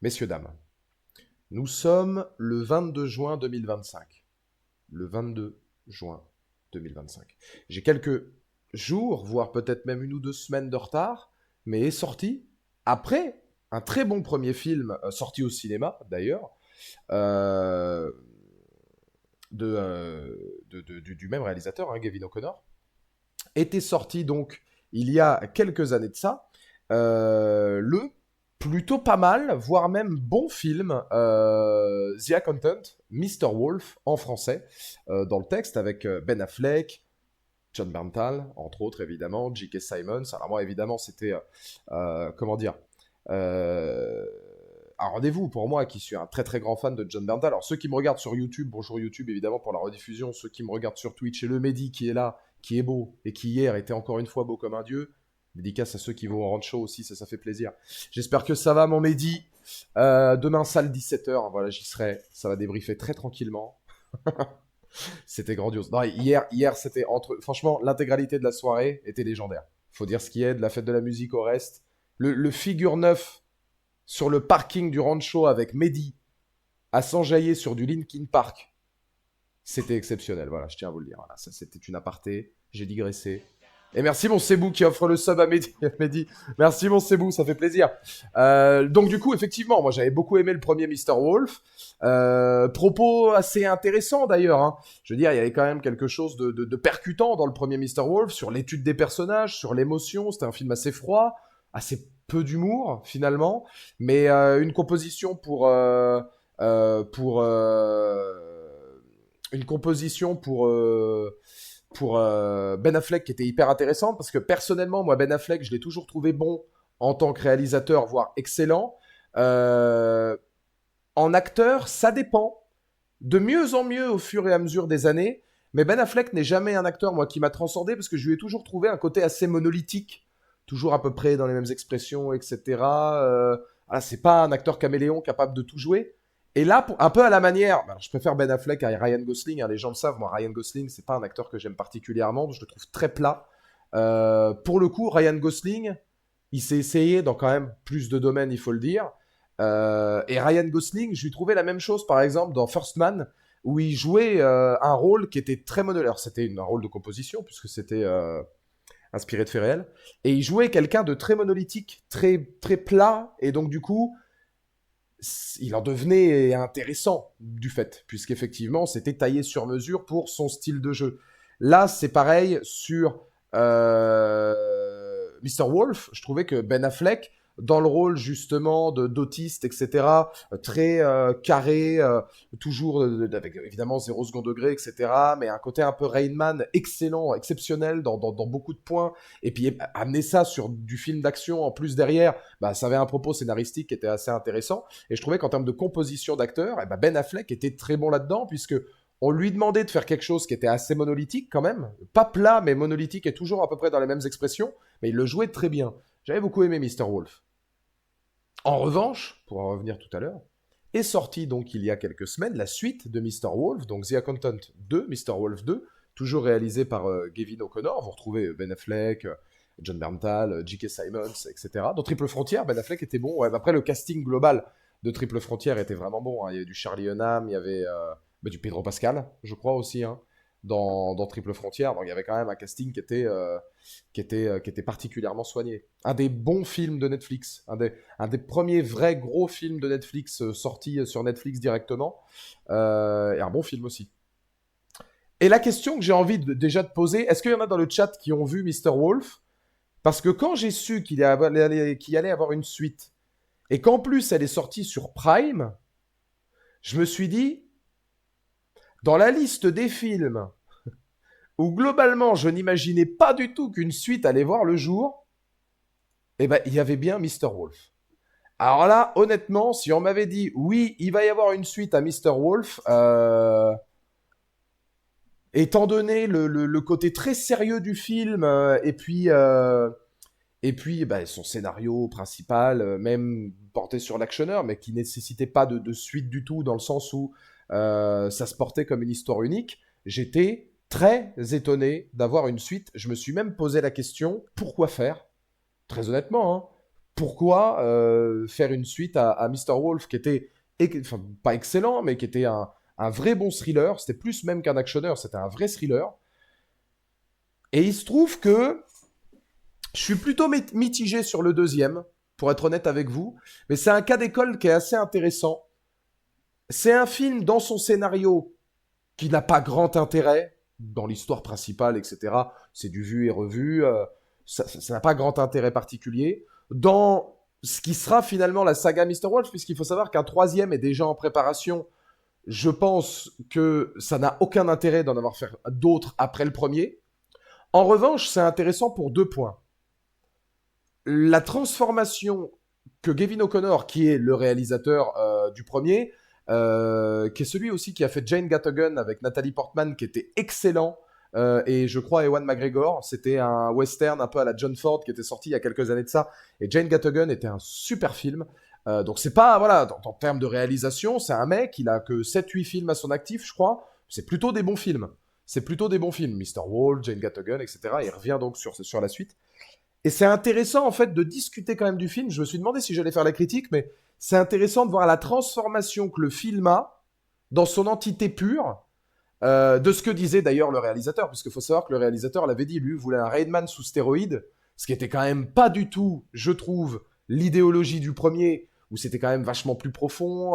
Messieurs, dames, nous sommes le 22 juin 2025. Le 22 juin 2025. J'ai quelques jours, voire peut-être même une ou deux semaines de retard, mais est sorti après un très bon premier film, sorti au cinéma d'ailleurs, euh, du même réalisateur, hein, Gavin O'Connor, était sorti donc il y a quelques années de ça, le plutôt pas mal, voire même bon film, The Accountant, Mr. Wolf en français, dans le texte avec Ben Affleck, John Berntal, entre autres évidemment, J.K. Simmons. Alors moi évidemment c'était, comment dire, euh, un rendez-vous pour moi qui suis un très très grand fan de John Berntal. Alors ceux qui me regardent sur YouTube, bonjour YouTube évidemment pour la rediffusion, ceux qui me regardent sur Twitch et le Mehdi qui est là, qui est beau et qui hier était encore une fois beau comme un dieu. Dédicace à ceux qui vont au Rancho aussi, ça fait plaisir. J'espère que ça va mon Mehdi. Demain salle 17h, voilà j'y serai, ça va débriefer très tranquillement. C'était grandiose. Non, hier c'était entre. Franchement, l'intégralité de la soirée était légendaire. Faut dire ce qui est, de la fête de la musique au reste. Le figure 9 sur le parking du Rancho avec Mehdi à s'enjailler sur du Linkin Park, c'était exceptionnel. Voilà, je tiens à vous le dire. Voilà, ça c'était une aparté. J'ai digressé. Et merci mon Sebou qui offre le sub à Mehdi. Mehdi. Merci mon Sebou, ça fait plaisir. Donc du coup, effectivement, moi j'avais beaucoup aimé le premier Mr. Wolf. Propos assez intéressants d'ailleurs, hein. Je veux dire, il y avait quand même quelque chose de percutant dans le premier Mr. Wolf, sur l'étude des personnages, sur l'émotion. C'était un film assez froid, assez peu d'humour finalement, mais une composition une composition pour Ben Affleck qui était hyper intéressante, parce que personnellement, moi, Ben Affleck, je l'ai toujours trouvé bon en tant que réalisateur, voire excellent. Euh, En acteur, ça dépend. De mieux en mieux au fur et à mesure des années. Mais Ben Affleck n'est jamais un acteur, moi, qui m'a transcendé, parce que je lui ai toujours trouvé un côté assez monolithique. Toujours à peu près dans les mêmes expressions, etc. C'est pas un acteur caméléon capable de tout jouer. Et là, un peu à la manière, alors, je préfère Ben Affleck à Ryan Gosling, hein, les gens le savent, moi Ryan Gosling, c'est pas un acteur que j'aime particulièrement, je le trouve très plat. Pour le coup, Ryan Gosling, il s'est essayé dans quand même plus de domaines, il faut le dire. Et Ryan Gosling, je lui trouvais la même chose, par exemple, dans First Man, où il jouait un rôle qui était très monolithique. Alors, c'était un rôle de composition, puisque c'était inspiré de faits réels. Et il jouait quelqu'un de très monolithique, très, très plat, et donc, du coup, il en devenait intéressant du fait, puisqu'effectivement, c'était taillé sur mesure pour son style de jeu. Là, c'est pareil sur Mr. Wolf. Je trouvais que Ben Affleck, dans le rôle justement d'autiste, etc., très carré, toujours avec évidemment zéro second degré, etc., mais un côté un peu Rain Man excellent, exceptionnel dans beaucoup de points, et puis amener ça sur du film d'action en plus derrière, bah, ça avait un propos scénaristique qui était assez intéressant. Et je trouvais qu'en termes de composition d'acteurs, eh ben Affleck était très bon là-dedans, puisque on lui demandait de faire quelque chose qui était assez monolithique quand même, pas plat mais monolithique et toujours à peu près dans les mêmes expressions, mais il le jouait très bien. J'avais beaucoup aimé Mr. Wolf. En revanche, pour en revenir tout à l'heure, est sorti donc il y a quelques semaines la suite de Mr. Wolf, donc The Accountant 2, Mr. Wolf 2, toujours réalisé par Gavin O'Connor. Vous retrouvez Ben Affleck, John Berntal, J.K. Simmons, etc. Dans Triple Frontière, Ben Affleck était bon. Ouais, après, le casting global de Triple Frontière était vraiment bon, hein. Il y avait du Charlie Hunnam, il y avait du Pedro Pascal, je crois aussi, hein, dans Triple Frontière. Donc il y avait quand même un casting qui était particulièrement soigné. Un des bons films de Netflix, un des premiers vrais gros films de Netflix sortis sur Netflix directement, et un bon film aussi. Et la question que j'ai envie déjà de poser, est-ce qu'il y en a dans le chat qui ont vu Mr. Wolf? Parce que quand j'ai su qu'il allait avoir une suite, et qu'en plus elle est sortie sur Prime, je me suis dit, dans la liste des films où globalement je n'imaginais pas du tout qu'une suite allait voir le jour, eh ben il y avait bien Mr. Wolf. Alors là, honnêtement, si on m'avait dit oui, il va y avoir une suite à Mr. Wolf, étant donné le côté très sérieux du film, et puis bah, son scénario principal, même porté sur l'actionneur, mais qui nécessitait pas de suite du tout, dans le sens où ça se portait comme une histoire unique, j'étais très étonné d'avoir une suite. Je me suis même posé la question, pourquoi faire? Très honnêtement, hein. pourquoi faire une suite à Mr. Wolf qui était, enfin, pas excellent, mais qui était un vrai bon thriller. C'était plus même qu'un actionneur, c'était un vrai thriller. Et il se trouve que je suis plutôt mitigé sur le deuxième, pour être honnête avec vous. Mais c'est un cas d'école qui est assez intéressant. C'est un film dans son scénario qui n'a pas grand intérêt dans l'histoire principale, etc. C'est du vu et revu. Ça n'a pas grand intérêt particulier. Dans ce qui sera finalement la saga Mr. Wolf, puisqu'il faut savoir qu'un troisième est déjà en préparation, je pense que ça n'a aucun intérêt d'en avoir fait d'autres après le premier. En revanche, c'est intéressant pour 2 points. La transformation que Gavin O'Connor, qui est le réalisateur du premier, qui est celui aussi qui a fait Jane Gatogen avec Nathalie Portman, qui était excellent, et je crois Ewan McGregor, c'était un western un peu à la John Ford qui était sorti il y a quelques années de ça, et Jane Gatogen était un super film. Donc c'est pas, voilà, en termes de réalisation, c'est un mec, il a que 7-8 films à son actif, je crois, c'est plutôt des bons films. C'est plutôt des bons films, Mr. Wall, Jane Gatogen, etc. Il revient donc sur la suite. Et c'est intéressant, en fait, de discuter quand même du film. Je me suis demandé si j'allais faire la critique, mais c'est intéressant de voir la transformation que le film a dans son entité pure, de ce que disait d'ailleurs le réalisateur, puisqu'il faut savoir que le réalisateur l'avait dit, lui, voulait un Raidman sous stéroïdes, ce qui était quand même pas du tout, je trouve, l'idéologie du premier, où c'était quand même vachement plus profond,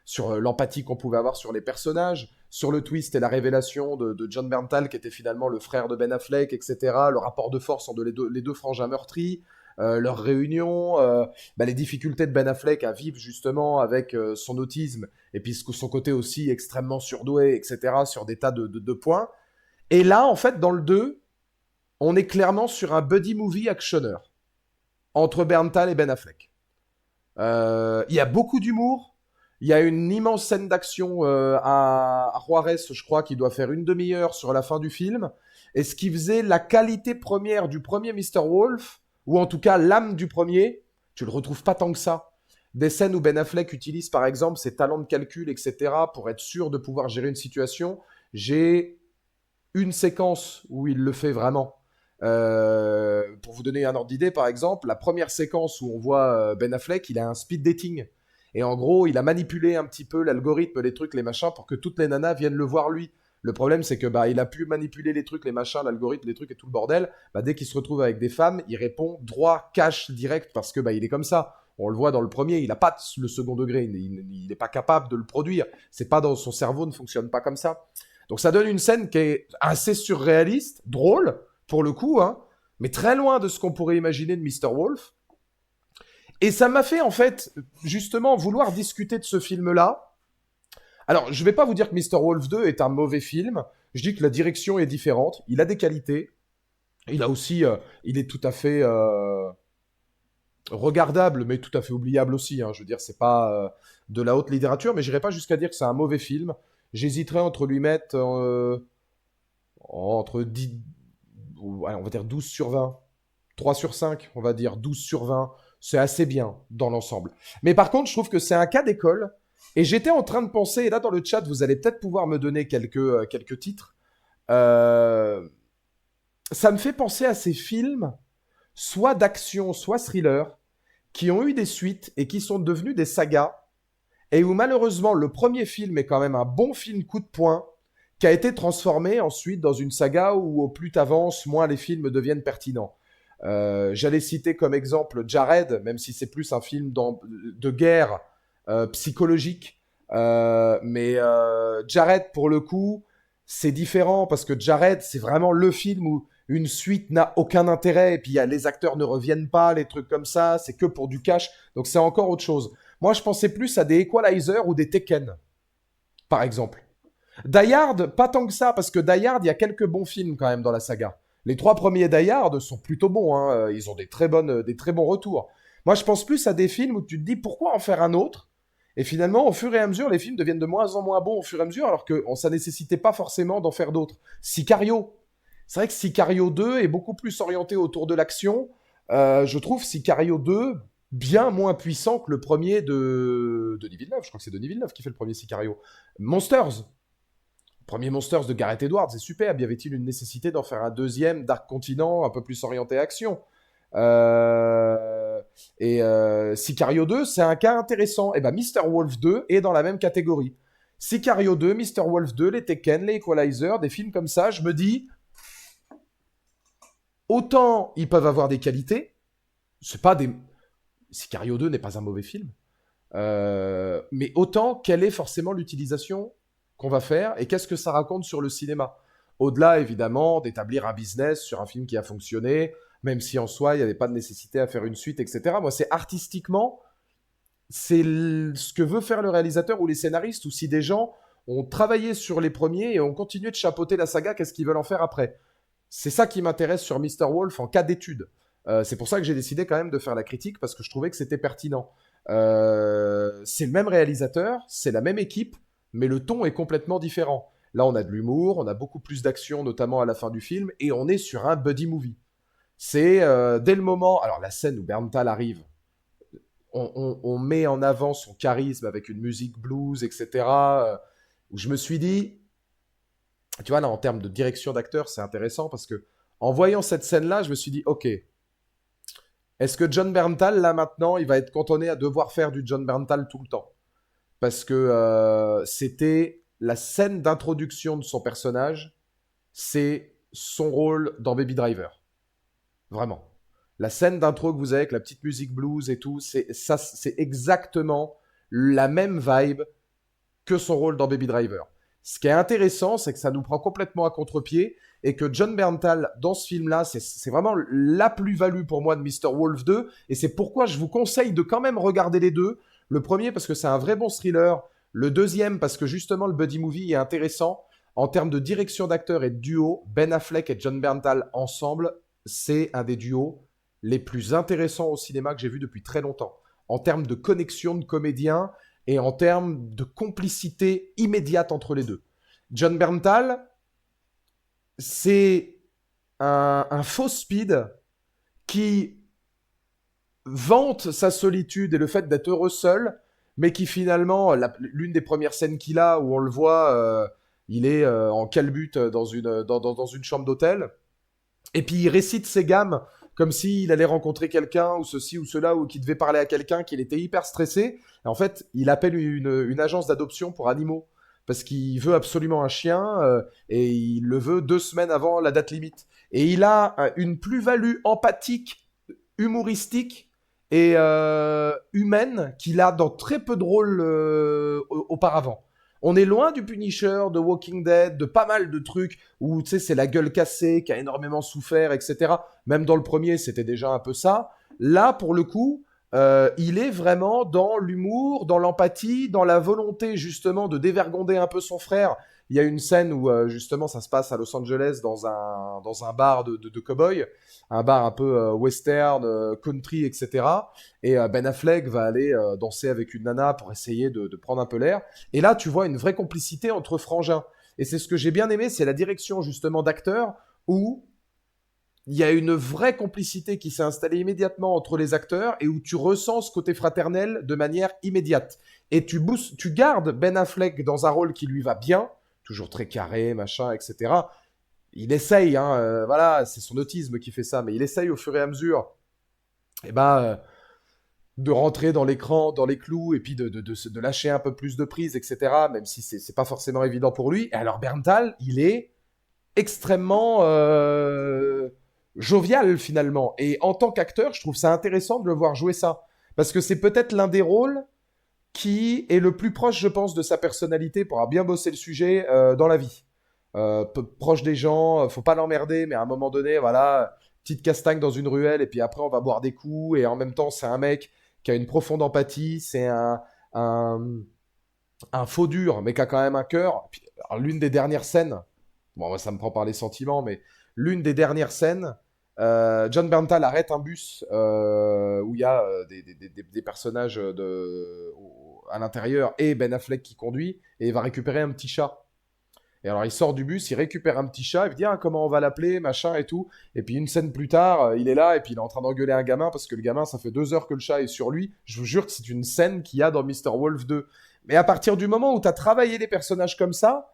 sur l'empathie qu'on pouvait avoir sur les personnages, sur le twist et la révélation de John Bernthal, qui était finalement le frère de Ben Affleck, etc., le rapport de force entre les deux frangins meurtris, leur réunion, les difficultés de Ben Affleck à vivre justement avec son autisme, et puis son côté aussi extrêmement surdoué, etc., sur des tas de points. Et là, en fait, dans le 2, on est clairement sur un buddy movie actionneur entre Bernthal et Ben Affleck. Il y a beaucoup d'humour. Il y a une immense scène d'action à Juarez, je crois, qui doit faire une demi-heure sur la fin du film. Et ce qui faisait la qualité première du premier Mr. Wolf, ou en tout cas l'âme du premier, tu le retrouves pas tant que ça. Des scènes où Ben Affleck utilise par exemple ses talents de calcul, etc., pour être sûr de pouvoir gérer une situation. J'ai une séquence où il le fait vraiment. Pour vous donner un ordre d'idée, par exemple, la première séquence où on voit Ben Affleck, il a un speed dating. Et en gros, il a manipulé un petit peu l'algorithme, les trucs, les machins, pour que toutes les nanas viennent le voir lui. Le problème, c'est que il a pu manipuler les trucs, les machins, l'algorithme, les trucs et tout le bordel. Dès qu'il se retrouve avec des femmes, il répond droit, cash, direct, parce que il est comme ça. On le voit dans le premier, il n'a pas le second degré, il n'est pas capable de le produire. C'est pas dans son cerveau, ne fonctionne pas comme ça. Donc ça donne une scène qui est assez surréaliste, drôle, pour le coup, hein, mais très loin de ce qu'on pourrait imaginer de Mr. Wolf. Et ça m'a fait, en fait, justement, vouloir discuter de ce film-là. Alors, je vais pas vous dire que Mr. Wolf 2 est un mauvais film. Je dis que la direction est différente. Il a des qualités. Il a aussi, il est tout à fait regardable, mais tout à fait oubliable aussi. Hein. Je veux dire, c'est pas de la haute littérature, mais j'irai pas jusqu'à dire que c'est un mauvais film. J'hésiterais entre lui mettre entre 10, on va dire 12 sur 20. 3 sur 5, on va dire 12 sur 20. C'est assez bien dans l'ensemble. Mais par contre, je trouve que c'est un cas d'école. Et j'étais en train de penser, et là dans le chat, vous allez peut-être pouvoir me donner quelques titres. Euh, Ça me fait penser à ces films, soit d'action, soit thriller, qui ont eu des suites et qui sont devenus des sagas, et où malheureusement le premier film est quand même un bon film coup de poing, qui a été transformé ensuite dans une saga où au plus t'avances, moins les films deviennent pertinents. J'allais citer comme exemple Jared, même si c'est plus un film de guerre psychologique. Mais Jared, pour le coup, c'est différent parce que Jared, c'est vraiment le film où une suite n'a aucun intérêt et puis les acteurs ne reviennent pas, les trucs comme ça, c'est que pour du cash. Donc c'est encore autre chose. Moi, je pensais plus à des Equalizer ou des Tekken, par exemple. Die Hard, pas tant que ça, parce que Die Hard, il y a quelques bons films quand même dans la saga. Les 3 premiers Die Hard sont plutôt bons, hein. Ils ont des très bons retours. Moi, je pense plus à des films où tu te dis pourquoi en faire un autre. Et finalement, au fur et à mesure, les films deviennent de moins en moins bons au fur et à mesure, alors que ça nécessitait pas forcément d'en faire d'autres. Sicario. C'est vrai que Sicario 2 est beaucoup plus orienté autour de l'action. Je trouve Sicario 2 bien moins puissant que le premier de Denis Villeneuve. Je crois que c'est Denis Villeneuve qui fait le premier Sicario. Monsters. Premier Monsters de Gareth Edwards, c'est superbe. Y avait-il une nécessité d'en faire un deuxième Dark Continent, un peu plus orienté action Et Sicario 2, c'est un cas intéressant. Et ben Mr. Wolf 2 est dans la même catégorie. Sicario 2, Mr. Wolf 2, les Tekken, les Equalizer, des films comme ça, je me dis, autant ils peuvent avoir des qualités, c'est pas des... Sicario 2 n'est pas un mauvais film, mais autant quelle est forcément l'utilisation qu'on va faire et qu'est-ce que ça raconte sur le cinéma. Au-delà, évidemment, d'établir un business sur un film qui a fonctionné, même si en soi, il n'y avait pas de nécessité à faire une suite, etc. Moi, c'est artistiquement, ce que veut faire le réalisateur ou les scénaristes, ou si des gens ont travaillé sur les premiers et ont continué de chapeauter la saga, qu'est-ce qu'ils veulent en faire après. C'est ça qui m'intéresse sur Mr. Wolf en cas d'étude. C'est pour ça que j'ai décidé quand même de faire la critique, parce que je trouvais que c'était pertinent. C'est le même réalisateur, c'est la même équipe, mais le ton est complètement différent. Là, on a de l'humour, on a beaucoup plus d'action, notamment à la fin du film, et on est sur un buddy movie. C'est dès le moment... Alors, la scène où Berntal arrive, on met en avant son charisme avec une musique blues, etc. Où je me suis dit, tu vois, là, en termes de direction d'acteur, c'est intéressant parce que en voyant cette scène-là, je me suis dit, ok, est-ce que John Berntal, là, maintenant, il va être cantonné à devoir faire du John Berntal tout le temps? Parce que c'était la scène d'introduction de son personnage, c'est son rôle dans Baby Driver. Vraiment. La scène d'intro que vous avez avec la petite musique blues et tout, c'est exactement la même vibe que son rôle dans Baby Driver. Ce qui est intéressant, c'est que ça nous prend complètement à contre-pied et que John Berntal, dans ce film-là, c'est vraiment la plus-value pour moi de Mr. Wolf 2 et c'est pourquoi je vous conseille de quand même regarder les deux. Le premier parce que c'est un vrai bon thriller, le deuxième parce que justement le buddy movie est intéressant. En termes de direction d'acteur et de duo, Ben Affleck et John Berntal ensemble, c'est un des duos les plus intéressants au cinéma que j'ai vu depuis très longtemps. En termes de connexion de comédiens et en termes de complicité immédiate entre les deux. John Berntal, c'est un faux speed qui vante sa solitude et le fait d'être heureux seul, mais qui finalement, l'une des premières scènes qu'il a, où on le voit, il est en calbute dans une chambre d'hôtel, et puis il récite ses gammes comme s'il allait rencontrer quelqu'un, ou ceci ou cela, ou qu'il devait parler à quelqu'un, qu'il était hyper stressé. Et en fait, il appelle une agence d'adoption pour animaux, parce qu'il veut absolument un chien, et il le veut 2 semaines avant la date limite. Et il a une plus-value empathique, humoristique et humaine qu'il a dans très peu de rôles auparavant. On est loin du Punisher, de Walking Dead, de pas mal de trucs où tu sais c'est la gueule cassée, qui a énormément souffert, etc. Même dans le premier, c'était déjà un peu ça. Là, pour le coup, il est vraiment dans l'humour, dans l'empathie, dans la volonté justement de dévergonder un peu son frère. Il y a une scène où justement ça se passe à Los Angeles dans un bar de cow-boy, un bar un peu western, country, etc. Et Ben Affleck va aller danser avec une nana pour essayer de prendre un peu l'air. Et là, tu vois une vraie complicité entre frangins. Et c'est ce que j'ai bien aimé, c'est la direction justement d'acteur où il y a une vraie complicité qui s'est installée immédiatement entre les acteurs et où tu ressens ce côté fraternel de manière immédiate. Et tu gardes Ben Affleck dans un rôle qui lui va bien, toujours très carré, machin, etc. Il essaye, hein, voilà, c'est son autisme qui fait ça, mais il essaye au fur et à mesure, eh ben, de rentrer dans l'écran, dans les clous, et puis de lâcher un peu plus de prise, etc. Même si c'est pas forcément évident pour lui. Et alors Berntal, il est extrêmement jovial finalement. Et en tant qu'acteur, je trouve ça intéressant de le voir jouer ça. Parce que c'est peut-être l'un des rôles qui est le plus proche, je pense, de sa personnalité pour avoir bien bossé le sujet dans la vie. Proche des gens, faut pas l'emmerder, mais à un moment donné, voilà, petite castagne dans une ruelle, et puis après on va boire des coups, et en même temps c'est un mec qui a une profonde empathie, c'est un, un faux dur, mais qui a quand même un cœur. Puis, alors, l'une des dernières scènes, bon, moi, ça me prend par les sentiments, mais l'une des dernières scènes, John Berntal arrête un bus où il y a des personnages à l'intérieur et Ben Affleck qui conduit et il va récupérer un petit chat. Et alors il sort du bus, il récupère un petit chat, il me dit ah, comment on va l'appeler, machin et tout. Et puis une scène plus tard, il est là et puis il est en train d'engueuler un gamin parce que le gamin, ça fait 2 heures que le chat est sur lui. Je vous jure que c'est une scène qu'il y a dans Mr. Wolf 2. Mais à partir du moment où tu as travaillé des personnages comme ça,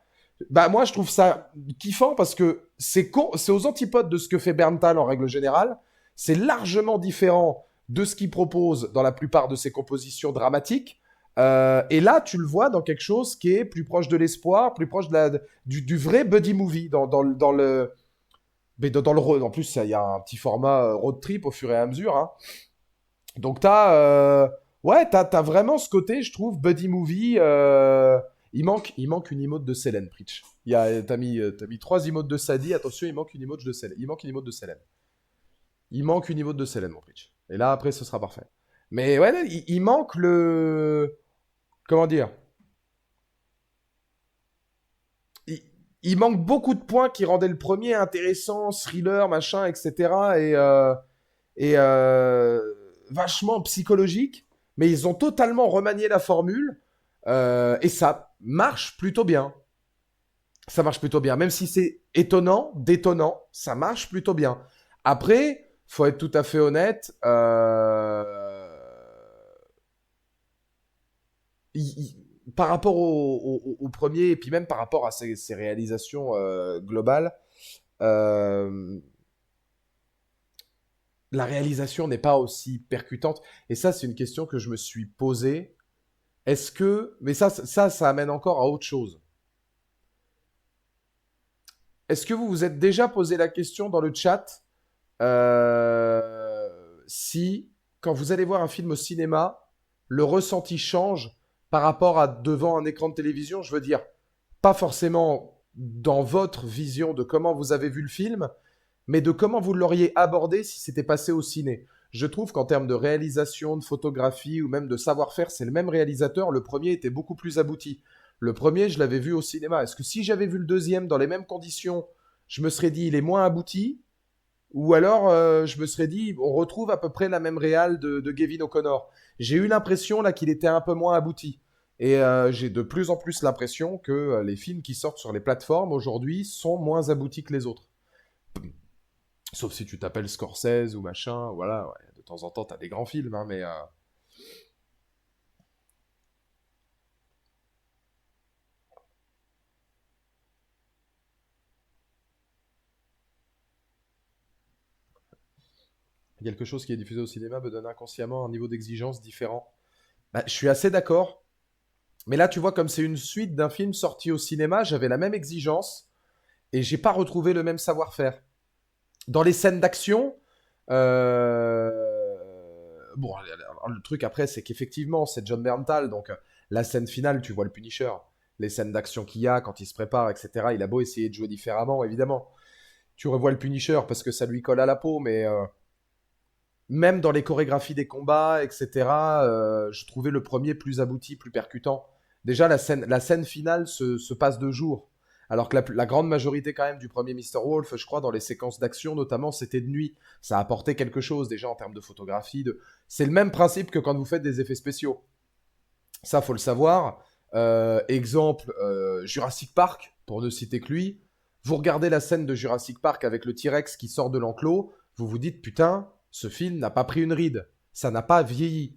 bah moi je trouve ça kiffant parce que c'est aux antipodes de ce que fait Berntal en règle générale. C'est largement différent de ce qu'il propose dans la plupart de ses compositions dramatiques. Et là, tu le vois dans quelque chose qui est plus proche de l'espoir, plus proche du vrai buddy movie, dans le... Mais dans le road, en plus, il y a un petit format road trip au fur et à mesure, hein. Donc ouais, t'as vraiment ce côté, je trouve, buddy movie. Il manque une emote de Selene, Preach. T'as mis 3 emotes de Sadie. Attention, il manque une emote de Selene. Il manque une emote de Selene. Il manque une emote de Selene, mon Preach. Et là, après, ce sera parfait. Mais ouais, il manque le... Comment dire? il, il manque beaucoup de points qui rendaient le premier intéressant, thriller, machin, etc. Et vachement psychologique. Mais ils ont totalement remanié la formule. Et ça marche plutôt bien. Ça marche plutôt bien. Même si c'est étonnant, détonnant, ça marche plutôt bien. Après, faut être tout à fait honnête. Par rapport au premier, et puis même par rapport à ses réalisations globales, euh, la réalisation n'est pas aussi percutante. Et ça, c'est une question que je me suis posée. Est-ce que... Mais ça amène encore à autre chose. Est-ce que vous vous êtes déjà posé la question dans le chat si, quand vous allez voir un film au cinéma, le ressenti change par rapport à devant un écran de télévision? Je veux dire, pas forcément dans votre vision de comment vous avez vu le film, mais de comment vous l'auriez abordé si c'était passé au ciné. Je trouve qu'en termes de réalisation, de photographie ou même de savoir-faire, c'est le même réalisateur. Le premier était beaucoup plus abouti. Le premier, je l'avais vu au cinéma. Est-ce que si j'avais vu le deuxième dans les mêmes conditions, je me serais dit il est moins abouti? Ou alors je me serais dit on retrouve à peu près la même réal de Gavin O'Connor. J'ai eu l'impression là qu'il était un peu moins abouti. Et j'ai de plus en plus l'impression que les films qui sortent sur les plateformes aujourd'hui sont moins aboutis que les autres. Sauf si tu t'appelles Scorsese ou machin, voilà, ouais, de temps en temps t'as des grands films, hein, mais quelque chose qui est diffusé au cinéma me donne inconsciemment un niveau d'exigence différent. Bah, je suis assez d'accord, mais là tu vois comme c'est une suite d'un film sorti au cinéma, j'avais la même exigence et j'ai pas retrouvé le même savoir-faire. Dans les scènes d'action, bon, le truc après, c'est qu'effectivement, c'est John Berntal, donc la scène finale, tu vois le Punisher, les scènes d'action qu'il y a quand il se prépare, etc. Il a beau essayer de jouer différemment, évidemment. Tu revois le Punisher parce que ça lui colle à la peau, mais même dans les chorégraphies des combats, etc., je trouvais le premier plus abouti, plus percutant. Déjà, la scène finale se passe de jour. Alors que la grande majorité quand même du premier Mr. Wolf, je crois, dans les séquences d'action notamment, c'était de nuit. Ça apportait quelque chose déjà en termes de photographie. C'est le même principe que quand vous faites des effets spéciaux. Ça, faut le savoir. Exemple, Jurassic Park, pour ne citer que lui. Vous regardez la scène de Jurassic Park avec le T-Rex qui sort de l'enclos, vous vous dites, putain, ce film n'a pas pris une ride. Ça n'a pas vieilli.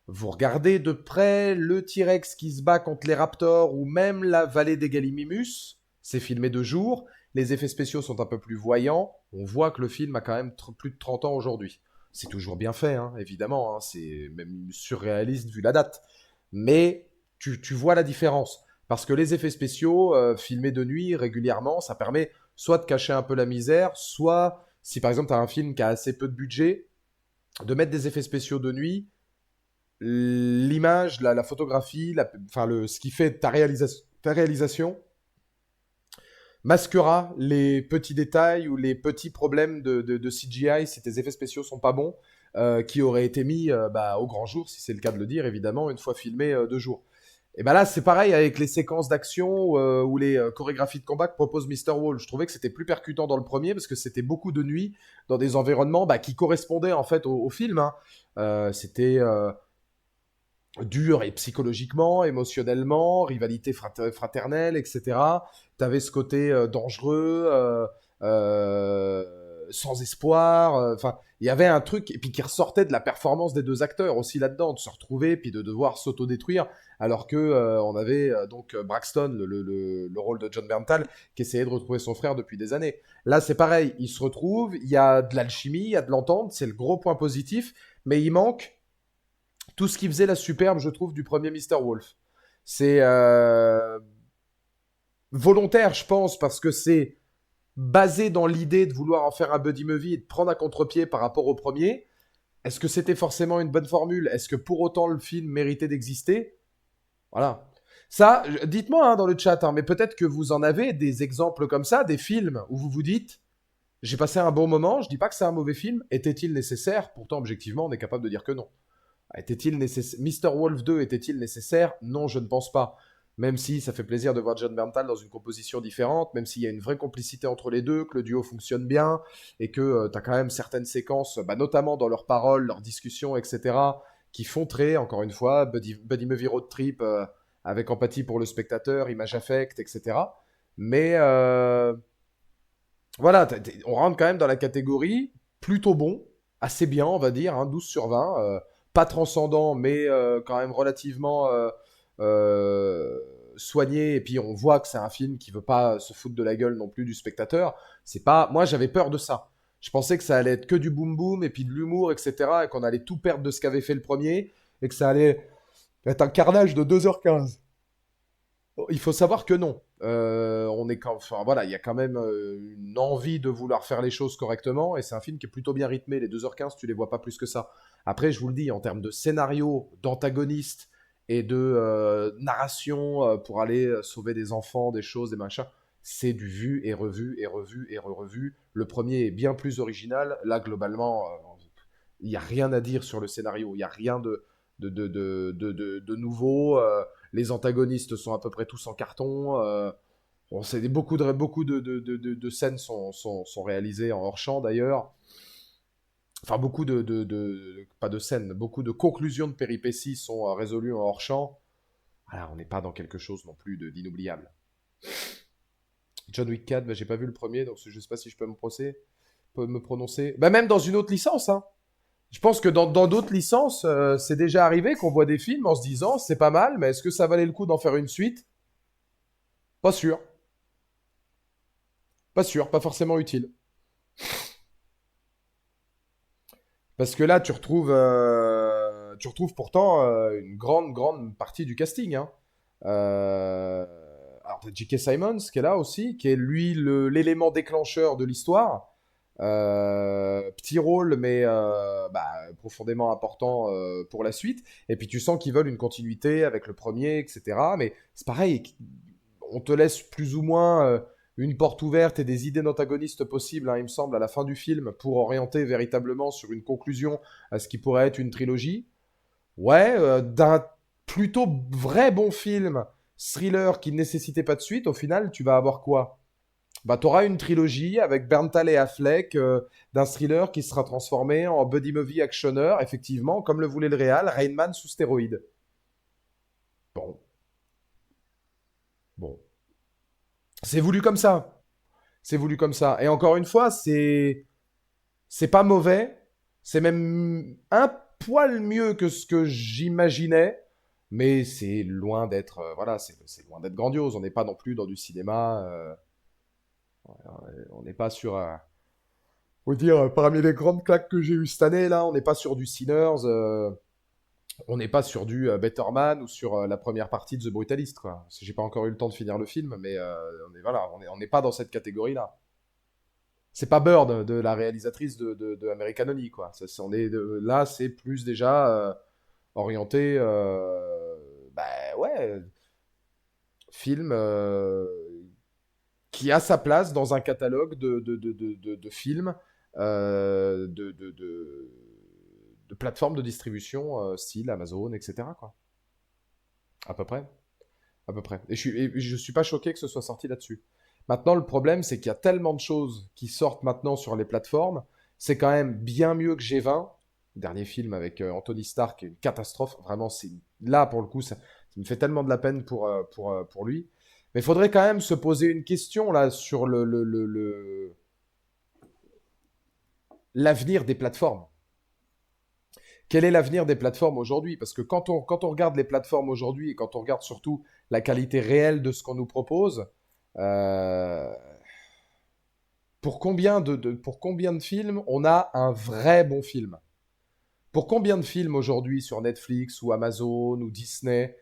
Vous regardez de près le T-Rex qui se bat contre les raptors ou même la vallée des Gallimimus, c'est filmé de jour, les effets spéciaux sont un peu plus voyants, on voit que le film a quand même plus de 30 ans aujourd'hui. C'est toujours bien fait, hein, évidemment, hein, c'est même surréaliste vu la date. Mais tu vois la différence. Parce que les effets spéciaux, filmés de nuit régulièrement, ça permet soit de cacher un peu la misère, soit, si par exemple tu as un film qui a assez peu de budget, de mettre des effets spéciaux de nuit, l'image, la photographie, enfin ce qui fait ta réalisation masquera les petits détails ou les petits problèmes de CGI si tes effets spéciaux sont pas bons, qui auraient été mis au grand jour, si c'est le cas de le dire, évidemment, une fois filmés de jour. Et ben là, c'est pareil avec les séquences d'action ou les chorégraphies de combat que propose Mr. Wall. Je trouvais que c'était plus percutant dans le premier parce que c'était beaucoup de nuit dans des environnements qui correspondaient en fait au film, hein. C'était dur et psychologiquement, émotionnellement, rivalité fraternelle, etc. T'avais ce côté dangereux, sans espoir. Enfin, il y avait un truc et puis qui ressortait de la performance des deux acteurs aussi là-dedans, de se retrouver puis de devoir s'autodétruire, alors que on avait donc Braxton, le rôle de John Berntal, qui essayait de retrouver son frère depuis des années. Là, c'est pareil, ils se retrouvent, il y a de l'alchimie, il y a de l'entente, c'est le gros point positif. mais il manque tout ce qui faisait la superbe, je trouve, du premier Mr. Wolf. C'est volontaire, je pense, parce que c'est basé dans l'idée de vouloir en faire un buddy movie et de prendre un contre-pied par rapport au premier. Est-ce que c'était forcément une bonne formule? Est-ce que pour autant le film méritait d'exister? Voilà. Ça, dites-moi dans le chat, mais peut-être que vous en avez des exemples comme ça, des films où vous vous dites, j'ai passé un bon moment, je dis pas que c'est un mauvais film, était-il nécessaire? Pourtant, objectivement, on est capable de dire que non. Était-il nécessaire? Mr. Wolf 2 était-il nécessaire? Non, je ne pense pas. Même si ça fait plaisir de voir John Berntal dans une composition différente, même s'il y a une vraie complicité entre les deux, que le duo fonctionne bien, et que tu as quand même certaines séquences, notamment dans leurs paroles, leurs discussions, etc., qui font très, encore une fois, buddy movie road trip, avec empathie pour le spectateur, image affect, etc. Mais voilà, on rentre quand même dans la catégorie plutôt bon, assez bien, on va dire, 12 sur 20. Pas transcendant, mais quand même relativement euh, soigné. Et puis on voit que c'est un film qui veut pas se foutre de la gueule non plus du spectateur. C'est pas, moi j'avais peur de ça. Je pensais que ça allait être que du boom boom et puis de l'humour, etc. Et qu'on allait tout perdre de ce qu'avait fait le premier et que ça allait être un carnage de 2h15. Il faut savoir que non. Enfin, voilà, il y a quand même une envie de vouloir faire les choses correctement, et c'est un film qui est plutôt bien rythmé. Les 2h15, tu les vois pas plus que ça. Après, je vous le dis, en termes de scénario, d'antagoniste et de narration pour aller sauver des enfants, des choses, des machins, c'est du vu et revu et revu et revu. Le premier est bien plus original. Là, globalement, il n'y a rien à dire sur le scénario. Il n'y a rien de nouveau. Les antagonistes sont à peu près tous en carton. Bon, beaucoup de scènes sont réalisées en hors-champ d'ailleurs. Enfin, pas de scènes, beaucoup de conclusions de péripéties sont résolues en hors-champ. Voilà, on n'est pas dans quelque chose non plus d'inoubliable. John Wick 4, j'ai pas vu le premier, donc je sais pas si je peux me prononcer. Même dans une autre licence, hein. Je pense que dans d'autres licences, c'est déjà arrivé qu'on voit des films en se disant c'est pas mal, mais est-ce que ça valait le coup d'en faire une suite? Pas sûr. Pas sûr, pas forcément utile. Parce que là, tu retrouves pourtant une grande partie du casting, hein. Euh, alors, t'as J.K. Simmons qui est là aussi, qui est lui l'élément déclencheur de l'histoire. Petit rôle, mais profondément important pour la suite. Et puis tu sens qu'ils veulent une continuité avec le premier, etc. Mais c'est pareil, on te laisse plus ou moins une porte ouverte et des idées d'antagonistes possibles, il me semble, à la fin du film, pour orienter véritablement sur une conclusion à ce qui pourrait être une trilogie. Ouais, d'un plutôt vrai bon film, thriller qui ne nécessitait pas de suite, au final, tu vas avoir quoi? T'auras une trilogie avec Berntal et Affleck d'un thriller qui sera transformé en buddy movie actionneur, effectivement, comme le voulait le Real, Rain Man sous stéroïdes. Bon, bon. C'est voulu comme ça. C'est voulu comme ça. Et encore une fois, c'est pas mauvais. C'est même un poil mieux que ce que j'imaginais. Mais c'est loin d'être voilà, c'est loin d'être grandiose. On n'est pas non plus dans du cinéma. On n'est pas sur faut dire parmi les grandes claques que j'ai eues cette année là, on n'est pas sur du Sinners. On n'est pas sur du Better Man ou sur la première partie de The Brutalist, quoi. Parce que j'ai pas encore eu le temps de finir le film, mais on n'est pas dans cette catégorie-là. C'est pas Bird de la réalisatrice de American Honey, quoi. Là, c'est plus déjà orienté, ouais, film qui a sa place dans un catalogue de films de plateformes de distribution style Amazon, etc., quoi. À peu près. À peu près. Et je suis pas choqué que ce soit sorti là-dessus. Maintenant, le problème, c'est qu'il y a tellement de choses qui sortent maintenant sur les plateformes. C'est quand même bien mieux que G20, dernier film avec Anthony Stark, qui est une catastrophe. Vraiment, là, pour le coup, ça me fait tellement de la peine pour lui. Mais il faudrait quand même se poser une question là sur l'avenir des plateformes. Quel est l'avenir des plateformes aujourd'hui? Parce que quand on regarde les plateformes aujourd'hui et quand on regarde surtout la qualité réelle de ce qu'on nous propose, euh, pour combien de films on a un vrai bon film? Pour combien de films aujourd'hui sur Netflix ou Amazon ou Disney,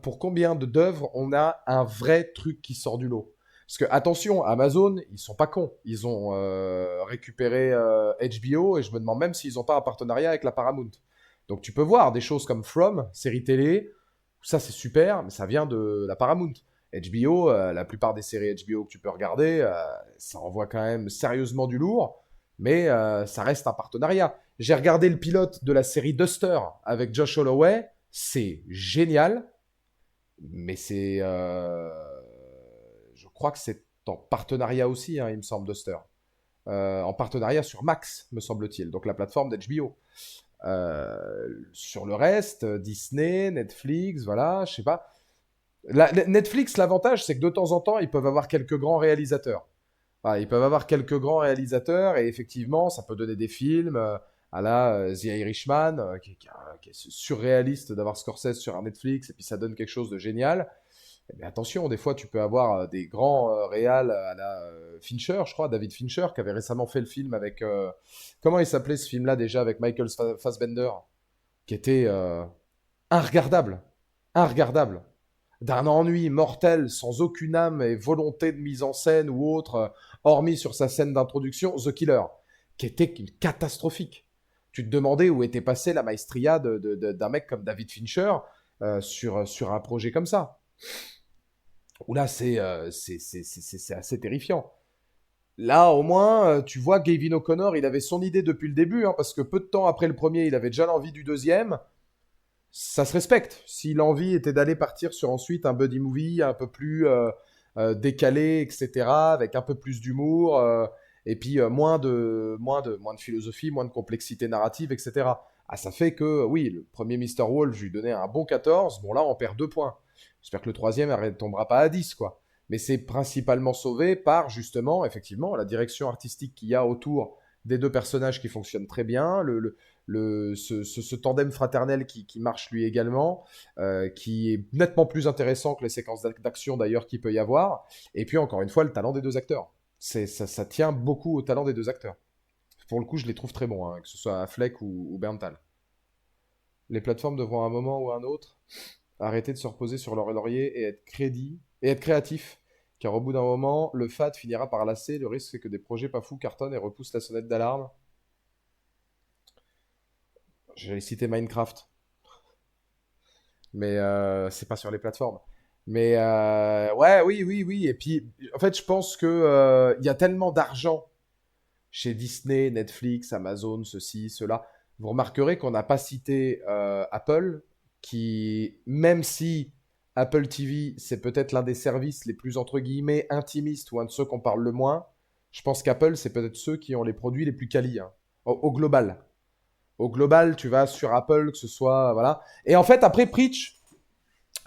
pour combien d'œuvres on a un vrai truc qui sort du lot? Parce que attention, Amazon, ils sont pas cons. Ils ont récupéré HBO et je me demande même s'ils n'ont pas un partenariat avec la Paramount. Donc tu peux voir des choses comme From, série télé, ça c'est super, mais ça vient de la Paramount. HBO, la plupart des séries HBO que tu peux regarder, ça envoie quand même sérieusement du lourd, mais ça reste un partenariat. J'ai regardé le pilote de la série Duster avec Josh Holloway, c'est génial, mais je crois que c'est en partenariat aussi, hein, il me semble, Duster. En partenariat sur Max, me semble-t-il, donc la plateforme d'HBO. Sur le reste, Disney, Netflix, voilà, je sais pas. Netflix, l'avantage, c'est que de temps en temps, ils peuvent avoir quelques grands réalisateurs. Voilà, ils peuvent avoir quelques grands réalisateurs et effectivement, ça peut donner des films à la The Irishman, qui est surréaliste d'avoir Scorsese sur un Netflix et puis ça donne quelque chose de génial. Mais attention, des fois, tu peux avoir des grands réals à la Fincher, je crois, David Fincher, qui avait récemment fait le film avec. Comment il s'appelait ce film-là déjà avec Michael Fassbender, qui était inregardable. Inregardable. D'un ennui mortel, sans aucune âme et volonté de mise en scène ou autre, hormis sur sa scène d'introduction, The Killer, qui était catastrophique. Tu te demandais où était passée la maestria d'un mec comme David Fincher sur un projet comme ça. Où là, c'est assez terrifiant. Là, au moins, tu vois, Gavin O'Connor, il avait son idée depuis le début, hein, parce que peu de temps après le premier, il avait déjà l'envie du deuxième. Ça se respecte. Si l'envie était d'aller partir sur ensuite un buddy movie un peu plus décalé, etc., avec un peu plus d'humour, et puis moins de philosophie, moins de complexité narrative, etc. Ah, ça fait que, oui, le premier Mr. Wolf, je lui donnais un bon 14. Bon, là, on perd 2 points. J'espère que le troisième ne tombera pas à 10, quoi. Mais c'est principalement sauvé par, justement, effectivement, la direction artistique qu'il y a autour des deux personnages qui fonctionnent très bien, ce tandem fraternel qui marche lui également, qui est nettement plus intéressant que les séquences d'action d'ailleurs qu'il peut y avoir. Et puis encore une fois, le talent des deux acteurs. Ça tient beaucoup au talent des deux acteurs. Pour le coup, je les trouve très bons, hein, que ce soit Affleck ou Berntal. Les plateformes devront à un moment ou à un autre arrêter de se reposer sur leur laurier et être créatifs. Car au bout d'un moment, le fad finira par lasser. Le risque, c'est que des projets pas fous cartonnent et repoussent la sonnette d'alarme. J'allais citer Minecraft, mais c'est pas sur les plateformes. Mais ouais, oui, oui, oui. Et puis, en fait, je pense que il y a tellement d'argent chez Disney, Netflix, Amazon, ceci, cela. Vous remarquerez qu'on n'a pas cité Apple, qui, même si Apple TV, c'est peut-être l'un des services les plus, entre guillemets, intimistes ou un de ceux qu'on parle le moins, je pense qu'Apple, c'est peut-être ceux qui ont les produits les plus quali, hein, au global. Au global, tu vas sur Apple, que ce soit. Voilà. Et en fait, après, Preach,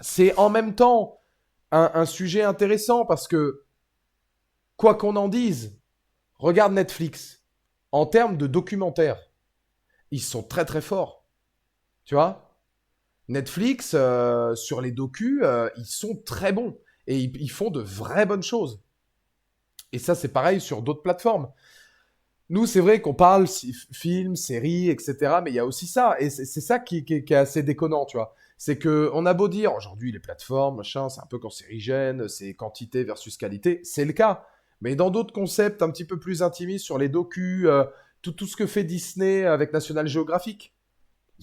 c'est en même temps un sujet intéressant parce que, quoi qu'on en dise, regarde Netflix. En termes de documentaires, ils sont très très forts. Tu vois, Netflix, sur les docus, ils sont très bons. Et ils font de vraies bonnes choses. Et ça, c'est pareil sur d'autres plateformes. Nous, c'est vrai qu'on parle films, séries, etc. Mais il y a aussi ça. Et c'est ça qui est assez déconnant, tu vois. C'est que on a beau dire aujourd'hui les plateformes, machin, c'est un peu cancérigène, c'est quantité versus qualité. C'est le cas. Mais dans d'autres concepts un petit peu plus intimistes sur les docus, tout ce que fait Disney avec National Geographic.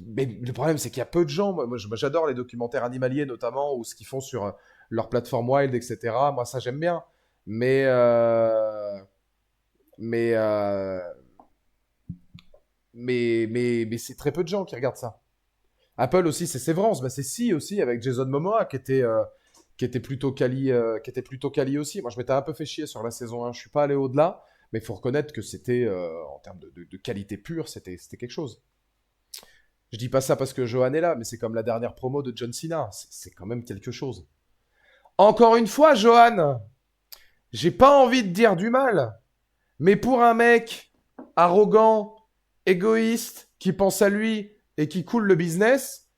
Mais le problème, c'est qu'il y a peu de gens. Moi, j'adore les documentaires animaliers, notamment, ou ce qu'ils font sur leur plateforme Wild, etc. Moi, ça, j'aime bien. Mais, mais, euh, mais c'est très peu de gens qui regardent ça. Apple aussi, c'est Sévrance. Bah, c'est Si aussi, avec Jason Momoa, qui était plutôt quali aussi. Moi, je m'étais un peu fait chier sur la saison 1. Je suis pas allé au-delà. Mais il faut reconnaître que c'était, en termes de qualité pure, c'était quelque chose. Je dis pas ça parce que Johan est là, mais c'est comme la dernière promo de John Cena. C'est quand même quelque chose. Encore une fois, Johan, j'ai pas envie de dire du mal, mais pour un mec arrogant, égoïste, qui pense à lui et qui coule le business,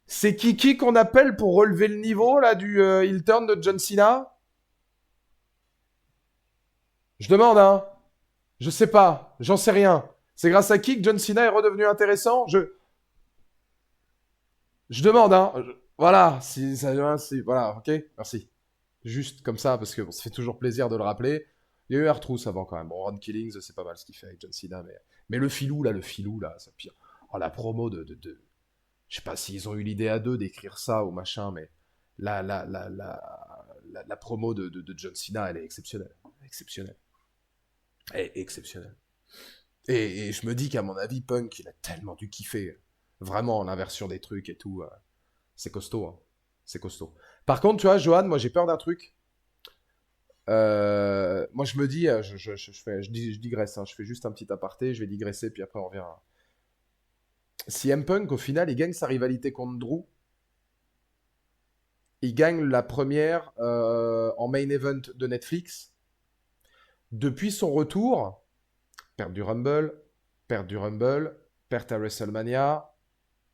c'est Kiki qu'on appelle pour relever le niveau là du heel turn de John Cena. Je demande, hein. Je sais pas, j'en sais rien. C'est grâce à qui que John Cena est redevenu intéressant. Je demande, hein. Voilà, si ça, voilà, ok, merci. Juste comme ça, parce que bon, ça fait toujours plaisir de le rappeler. Il y a eu R-Truth avant quand même. Bon, Ron Killings, c'est pas mal ce qu'il fait avec John Cena, mais le filou, là, c'est pire. Oh, la promo je sais pas s'ils ont eu l'idée à deux d'écrire ça ou machin, mais la promo de John Cena, elle est exceptionnelle. Exceptionnelle. Elle est exceptionnelle. Et je me dis qu'à mon avis, Punk, il a tellement dû kiffer. Vraiment, l'inversion des trucs et tout. C'est costaud, hein. C'est costaud. Par contre, tu vois, Johan, moi j'ai peur d'un truc. Moi je me dis, je digresse, hein, je fais juste un petit aparté, je vais digresser, puis après on verra. Si M Punk, au final, il gagne sa rivalité contre Drew, il gagne la première en main event de Netflix. Depuis son retour, perte du Rumble, perte du Rumble, perte à WrestleMania,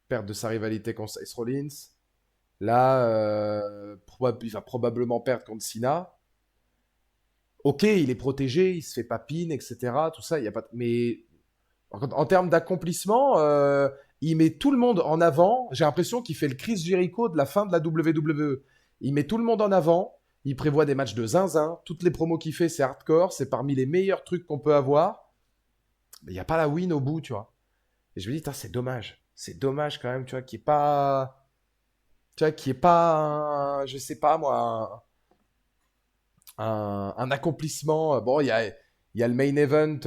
perte de sa rivalité contre Seth Rollins. Là, il va probablement perdre contre Cena. Ok, il est protégé, il se fait pas pin, etc. Tout ça, il y a pas. Mais en termes d'accomplissement, il met tout le monde en avant. J'ai l'impression qu'il fait le Chris Jericho de la fin de la WWE. Il met tout le monde en avant. Il prévoit des matchs de zinzin. Toutes les promos qu'il fait, c'est hardcore. C'est parmi les meilleurs trucs qu'on peut avoir. Mais il n'y a pas la win au bout, tu vois. Et je me dis, c'est dommage. C'est dommage quand même, tu vois, qu'il n'y ait pas. Tu vois, qu'il n'y ait pas, je sais pas moi, un accomplissement. Bon, il y a le main event.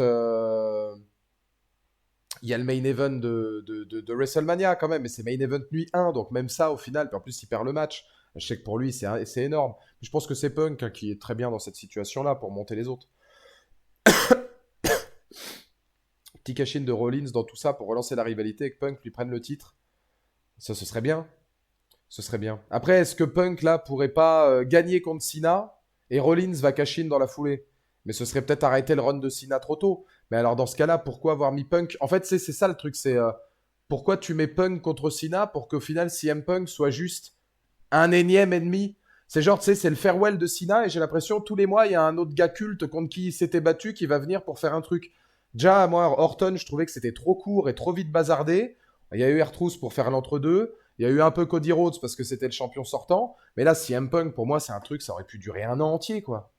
Il y a le main event de WrestleMania quand même, mais c'est main event nuit 1, donc même ça au final, puis en plus il perd le match. Je sais que pour lui c'est énorme. Je pense que c'est Punk hein, qui est très bien dans cette situation-là pour monter les autres. Petit cash-in de Rollins dans tout ça pour relancer la rivalité et que Punk lui prenne le titre. Ça, ce serait bien. Ce serait bien. Après, est-ce que Punk là pourrait pas gagner contre Cena et Rollins va cash-in dans la foulée? Mais ce serait peut-être arrêter le run de Cena trop tôt. Mais alors dans ce cas-là, pourquoi avoir mis Punk? En fait, c'est ça le truc, c'est pourquoi tu mets Punk contre Cena pour qu'au final CM Punk soit juste un énième ennemi. C'est genre, tu sais, c'est le farewell de Cena et j'ai l'impression tous les mois, il y a un autre gars culte contre qui il s'était battu qui va venir pour faire un truc. Déjà, moi, Orton, je trouvais que c'était trop court et trop vite bazardé. Il y a eu R-Truth pour faire l'entre-deux. Il y a eu un peu Cody Rhodes parce que c'était le champion sortant. Mais là, CM Punk, pour moi, c'est un truc, ça aurait pu durer un an entier, quoi.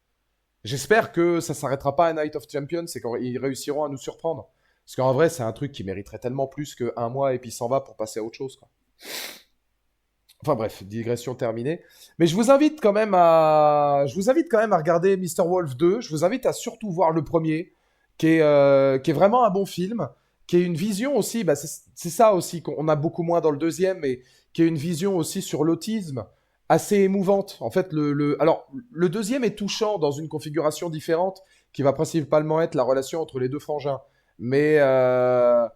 J'espère que ça s'arrêtera pas à Night of Champions et qu'ils réussiront à nous surprendre. Parce qu'en vrai, c'est un truc qui mériterait tellement plus qu'un mois et puis s'en va pour passer à autre chose, quoi. Enfin bref, digression terminée. Mais je vous invite quand même à regarder Mr. Wolf 2. Je vous invite à surtout voir le premier, qui est vraiment un bon film, qui est une vision aussi, bah, c'est ça aussi qu'on a beaucoup moins dans le deuxième, mais qui est une vision aussi sur l'autisme assez émouvante. En fait, alors, le deuxième est touchant dans une configuration différente, qui va principalement être la relation entre les deux frangins. Mais euh,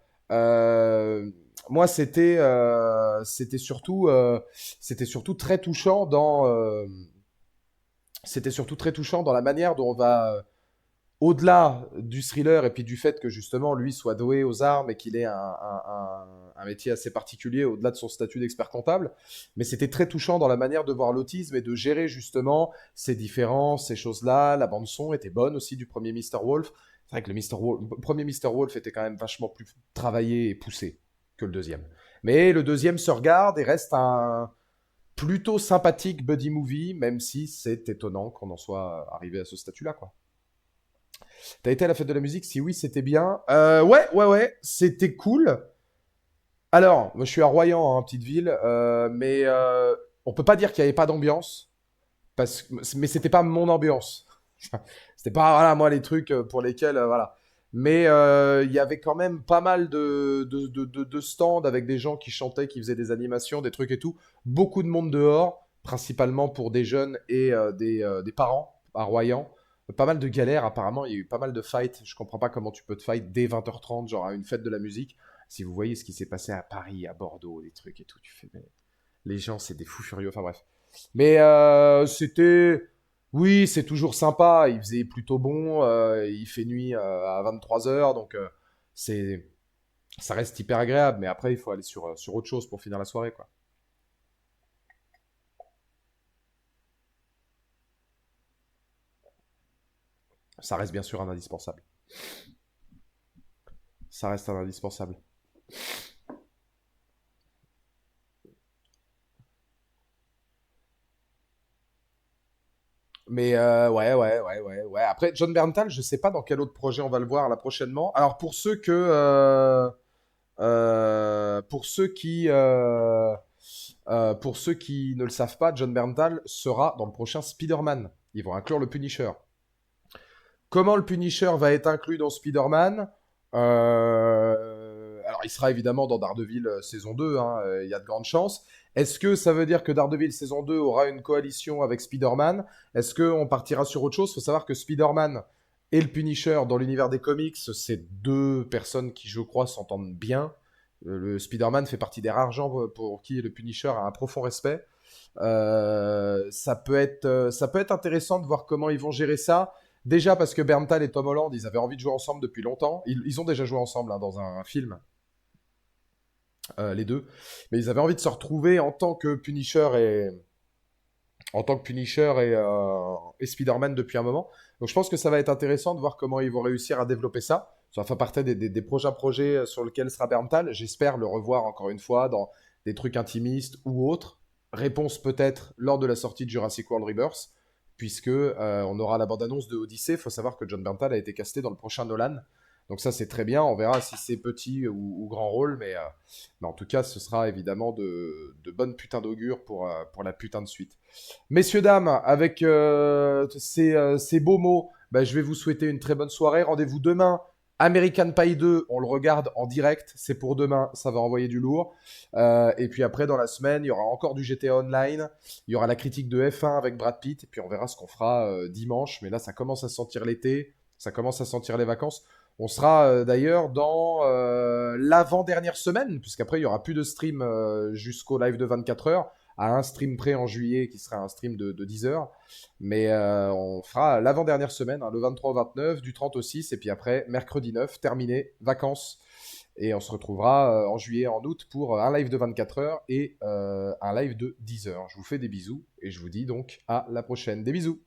moi, c'était surtout très touchant c'était surtout très touchant dans la manière dont on va au-delà du thriller et puis du fait que justement lui soit doué aux armes et qu'il ait un métier assez particulier au-delà de son statut d'expert comptable, mais c'était très touchant dans la manière de voir l'autisme et de gérer justement ces différences, ces choses-là. La bande son était bonne aussi du premier Mr. Wolf. C'est vrai que le premier Mr. Wolf était quand même vachement plus travaillé et poussé que le deuxième. Mais le deuxième se regarde et reste un plutôt sympathique buddy movie, même si c'est étonnant qu'on en soit arrivé à ce statut-là, quoi. T'as été à la fête de la musique? Si oui, c'était bien. Ouais, c'était cool. Alors, moi je suis à Royan, hein, petite ville, mais on peut pas dire qu'il y avait pas d'ambiance, mais c'était pas mon ambiance. C'était pas, voilà, moi les trucs pour lesquels, voilà. Mais il y avait quand même pas mal de stands avec des gens qui chantaient, qui faisaient des animations, des trucs et tout. Beaucoup de monde dehors, principalement pour des jeunes et des parents à Royan. Pas mal de galères apparemment, il y a eu pas mal de fights. Je comprends pas comment tu peux te fight dès 20h30, genre à une fête de la musique. Si vous voyez ce qui s'est passé à Paris, à Bordeaux, des trucs et tout, tu fais, mais les gens, c'est des fous furieux. Enfin bref. Mais c'était. Oui, c'est toujours sympa. Il faisait plutôt bon. Il fait nuit à 23h. Donc, c'est... ça reste hyper agréable. Mais après, il faut aller sur autre chose pour finir la soirée, quoi. Ça reste bien sûr un indispensable. Ça reste un indispensable. Mais ouais. Après, John Berntal, je sais pas dans quel autre projet on va le voir là prochainement. Alors pour ceux qui ne le savent pas, John Berntal sera dans le prochain Spider-Man. Ils vont inclure le Punisher. Comment le Punisher va être inclus dans Spider-Man? Alors, il sera évidemment dans Daredevil saison 2, hein, il y a de grandes chances. Est-ce que ça veut dire que Daredevil saison 2 aura une coalition avec Spider-Man? Est-ce qu'on partira sur autre chose? Il faut savoir que Spider-Man et le Punisher, dans l'univers des comics, c'est deux personnes qui, je crois, s'entendent bien. Le Spider-Man fait partie des rares gens pour qui le Punisher a un profond respect. Ça peut être intéressant de voir comment ils vont gérer ça. Déjà parce que Berntal et Tom Holland, ils avaient envie de jouer ensemble depuis longtemps. Ils ont déjà joué ensemble hein, dans un film, les deux. Mais ils avaient envie de se retrouver en tant que Punisher et Spider-Man depuis un moment. Donc je pense que ça va être intéressant de voir comment ils vont réussir à développer ça. Ça va faire partie des prochains projets sur lesquels sera Berntal. J'espère le revoir encore une fois dans des trucs intimistes ou autres. Réponse peut-être lors de la sortie de Jurassic World Rebirth, puisque on aura la bande-annonce de Odyssey. Il faut savoir que John Berntal a été casté dans le prochain Nolan. Donc ça c'est très bien. On verra si c'est petit ou grand rôle, mais en tout cas ce sera évidemment de bonnes putains d'augure pour la putain de suite. Messieurs, dames, avec ces beaux mots, bah, je vais vous souhaiter une très bonne soirée. Rendez-vous demain. American Pie 2, on le regarde en direct. C'est pour demain, ça va envoyer du lourd. Et puis après, dans la semaine, il y aura encore du GTA Online. Il y aura la critique de F1 avec Brad Pitt. Et puis on verra ce qu'on fera dimanche. Mais là, ça commence à sentir l'été. Ça commence à sentir les vacances. On sera d'ailleurs dans l'avant-dernière semaine, puisqu'après, il n'y aura plus de stream jusqu'au live de 24 heures à un stream près en juillet qui sera un stream de 10 heures. Mais on fera l'avant-dernière semaine, hein, le 23 au 29, du 30 au 6, et puis après, mercredi 9, terminé, vacances. Et on se retrouvera en juillet, en août pour un live de 24 heures et un live de 10 heures. Je vous fais des bisous et je vous dis donc à la prochaine. Des bisous!